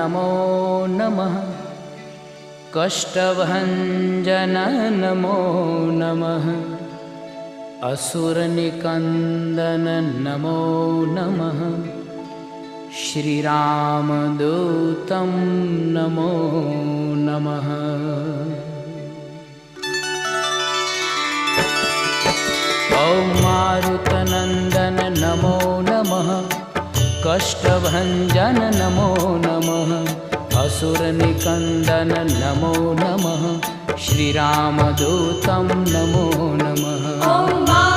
नमो नमः। कष्टभञ्जन नमो नमः। असुरनिकन्दन नमो नमः। श्रीरामदूतं नमो नमः। ॐ मारुतनन्दन नमो नमः। कष्टभञ्जन नमो नमः। असुरनिकन्दन नमो नमः। श्रीरामदूतं नमो नमः।